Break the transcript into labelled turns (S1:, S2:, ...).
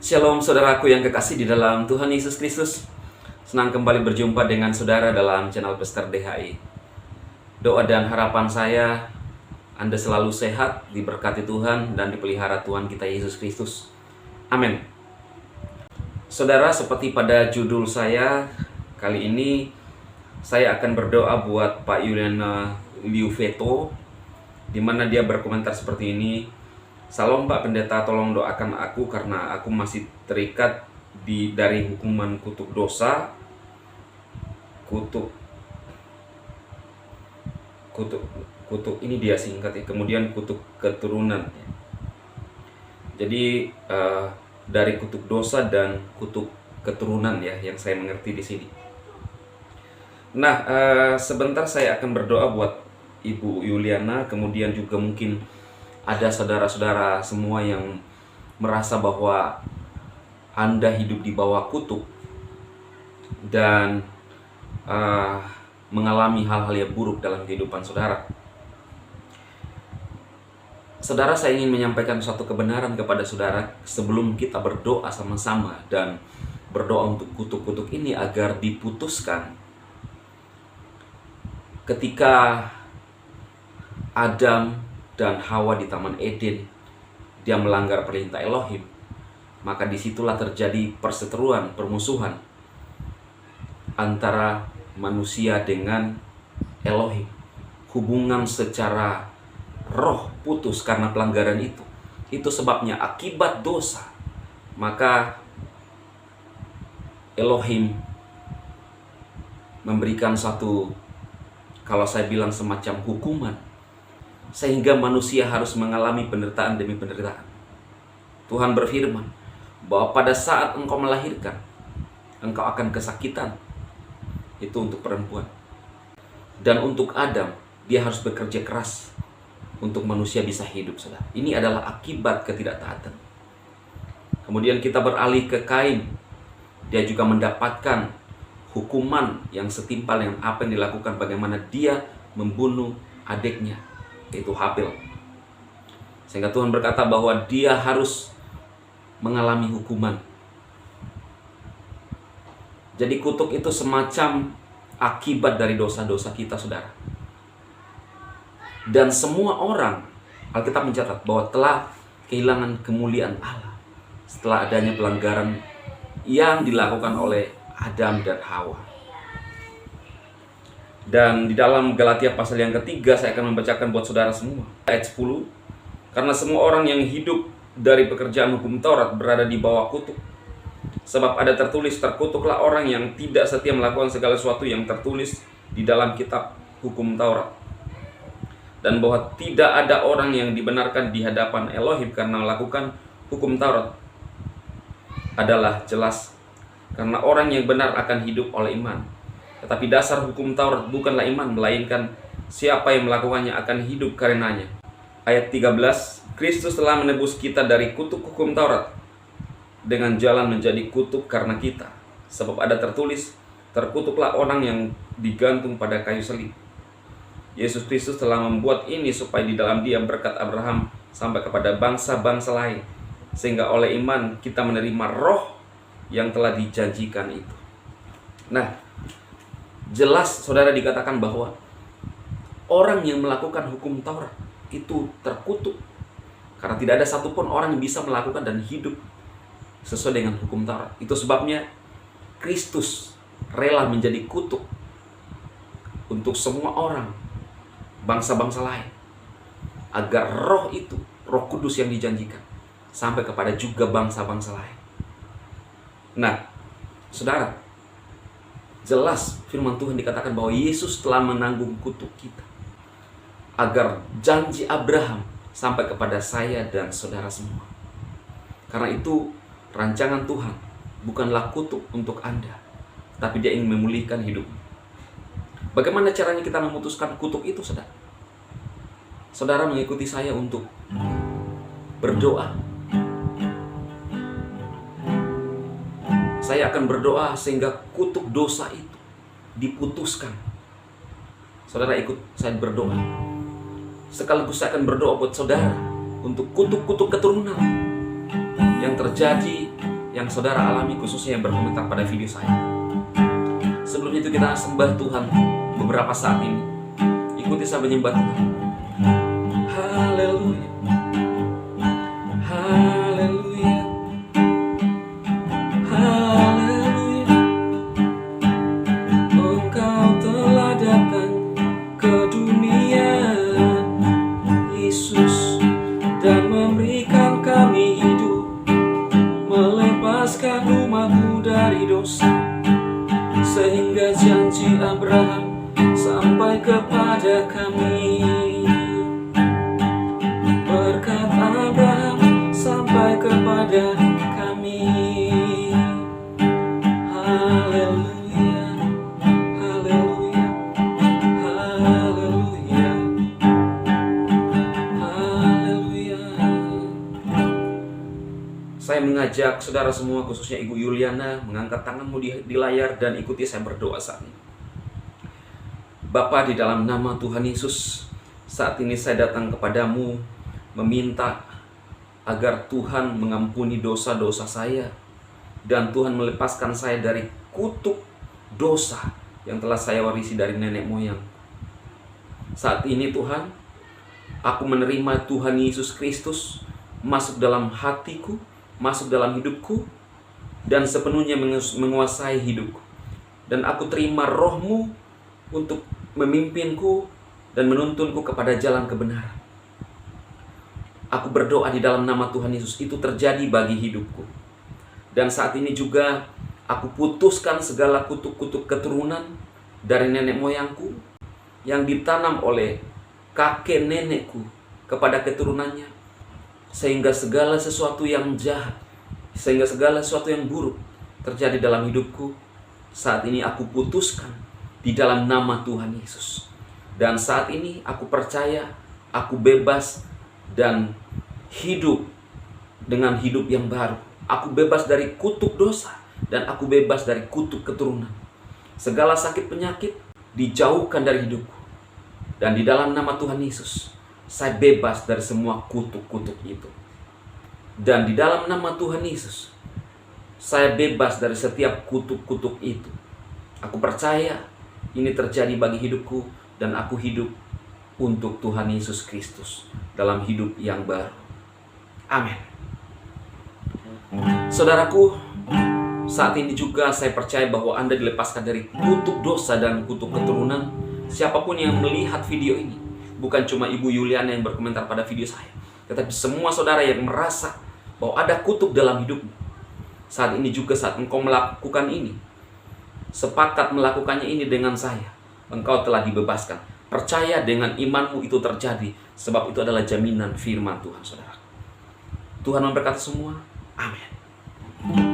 S1: Shalom saudaraku yang kekasih di dalam Tuhan Yesus Kristus. Senang kembali berjumpa dengan saudara dalam channel Pastor DHI. Doa dan harapan saya, Anda selalu sehat, diberkati Tuhan, dan dipelihara Tuhan kita Yesus Kristus. Amin. Saudara, seperti pada judul saya, kali ini saya akan berdoa buat Pak Yuliana Liuveto, di mana dia berkomentar seperti ini. Salam Pak Pendeta, tolong doakan aku karena aku masih terikat dari hukuman kutuk dosa, kutuk ini dia singkat ya, kemudian kutuk keturunan. Jadi dari kutuk dosa dan kutuk keturunan ya, yang saya mengerti di sini. Nah, sebentar saya akan berdoa buat Ibu Yuliana, kemudian juga mungkin ada saudara-saudara semua yang merasa bahwa Anda hidup di bawah kutuk dan mengalami hal-hal yang buruk dalam kehidupan saudara. Saudara, saya ingin menyampaikan suatu kebenaran kepada saudara sebelum kita berdoa sama-sama dan berdoa untuk kutuk-kutuk ini agar diputuskan. Ketika Adam dan Hawa di Taman Eden, dia melanggar perintah Elohim, maka disitulah terjadi perseteruan, permusuhan antara manusia dengan Elohim. Hubungan secara roh putus karena pelanggaran itu. Itu sebabnya akibat dosa, maka Elohim memberikan satu, kalau saya bilang semacam hukuman, sehingga manusia harus mengalami penderitaan demi penderitaan. Tuhan berfirman bahwa pada saat engkau melahirkan, engkau akan kesakitan. Itu untuk perempuan. Dan untuk Adam, dia harus bekerja keras untuk manusia bisa hidup, saudara. Ini adalah akibat ketidaktaatan. Kemudian kita beralih ke Kain. Dia juga mendapatkan hukuman yang setimpal dengan apa yang dilakukan, bagaimana dia membunuh adiknya, yaitu Habil. Sehingga Tuhan berkata bahwa dia harus mengalami hukuman. Jadi kutuk itu semacam akibat dari dosa-dosa kita, saudara. Dan semua orang, Alkitab mencatat bahwa telah kehilangan kemuliaan Allah setelah adanya pelanggaran yang dilakukan oleh Adam dan Hawa. Dan di dalam Galatia pasal yang ketiga, saya akan membacakan buat saudara semua. Ayat 10. Karena semua orang yang hidup dari pekerjaan hukum Taurat berada di bawah kutuk. Sebab ada tertulis, terkutuklah orang yang tidak setia melakukan segala sesuatu yang tertulis di dalam kitab hukum Taurat. Dan bahwa tidak ada orang yang dibenarkan di hadapan Elohim karena melakukan hukum Taurat adalah jelas. Karena orang yang benar akan hidup oleh iman. Tetapi dasar hukum Taurat bukanlah iman, melainkan siapa yang melakukannya akan hidup karenanya. Ayat 13, Kristus telah menebus kita dari kutuk hukum Taurat dengan jalan menjadi kutuk karena kita. Sebab ada tertulis, terkutuklah orang yang digantung pada kayu salib. Yesus Kristus telah membuat ini supaya di dalam Dia berkat Abraham sampai kepada bangsa-bangsa lain, sehingga oleh iman kita menerima roh yang telah dijanjikan itu. Nah, jelas saudara dikatakan bahwa orang yang melakukan hukum Taurat itu terkutuk. Karena tidak ada satupun orang yang bisa melakukan dan hidup sesuai dengan hukum Taurat. Itu sebabnya Kristus rela menjadi kutuk untuk semua orang, bangsa-bangsa lain, agar roh itu, roh kudus yang dijanjikan, sampai kepada juga bangsa-bangsa lain. Nah, saudara, jelas firman Tuhan dikatakan bahwa Yesus telah menanggung kutuk kita, agar janji Abraham sampai kepada saya dan saudara semua. Karena itu rancangan Tuhan bukanlah kutuk untuk Anda, tapi Dia ingin memulihkan hidup. Bagaimana caranya kita memutuskan kutuk itu, saudara? Saudara mengikuti saya untuk berdoa. Saya akan berdoa sehingga kutuk dosa itu diputuskan. Saudara ikut saya berdoa. Sekaligus saya akan berdoa buat saudara untuk kutuk-kutuk keturunan yang terjadi yang saudara alami, khususnya yang berkomentar pada video saya. Sebelum itu kita sembah Tuhan beberapa saat ini. Ikuti saya menyembah Tuhan. Haleluya, haleluya, haleluya. Engkau telah datang ke dunia, Yesus, dan memberikan kami hidup, melepaskan umatmu dari dosa, sehingga janji Abraham sampai kepada kami. Berkat Abraham sampai kepada kami. Haleluya, haleluya, haleluya, haleluya. Saya mengajak saudara semua, khususnya Ibu Yuliana, mengangkat tanganmu di layar dan ikuti saya berdoa saat ini. Bapa, di dalam nama Tuhan Yesus, saat ini saya datang kepadamu meminta agar Tuhan mengampuni dosa-dosa saya, dan Tuhan melepaskan saya dari kutuk dosa yang telah saya warisi dari nenek moyang. Saat ini Tuhan, aku menerima Tuhan Yesus Kristus masuk dalam hatiku, masuk dalam hidupku, dan sepenuhnya menguasai hidupku. Dan aku terima roh-Mu untuk memimpinku dan menuntunku kepada jalan kebenaran. Aku berdoa di dalam nama Tuhan Yesus itu terjadi bagi hidupku. Dan saat ini juga aku putuskan segala kutuk-kutuk keturunan dari nenek moyangku yang ditanam oleh kakek nenekku kepada keturunannya, sehingga segala sesuatu yang jahat, sehingga segala sesuatu yang buruk terjadi dalam hidupku, saat ini aku putuskan di dalam nama Tuhan Yesus. Dan saat ini aku percaya aku bebas dan hidup dengan hidup yang baru. Aku bebas dari kutuk dosa dan aku bebas dari kutuk keturunan. Segala sakit penyakit dijauhkan dari hidupku. Dan di dalam nama Tuhan Yesus, saya bebas dari semua kutuk-kutuk itu. Dan di dalam nama Tuhan Yesus, saya bebas dari setiap kutuk-kutuk itu. Aku percaya ini terjadi bagi hidupku, dan aku hidup untuk Tuhan Yesus Kristus dalam hidup yang baru. Amin. Saudaraku, saat ini juga saya percaya bahwa Anda dilepaskan dari kutuk dosa dan kutuk keturunan. Siapapun yang melihat video ini, bukan cuma Ibu Yuliana yang berkomentar pada video saya, tetapi semua saudara yang merasa bahwa ada kutuk dalam hidupmu, saat ini juga saat engkau melakukan ini, sepakat melakukannya ini dengan saya, engkau telah dibebaskan. Percaya dengan imanmu itu terjadi, sebab itu adalah jaminan firman Tuhan, saudara. Tuhan memberkati semua. Amin.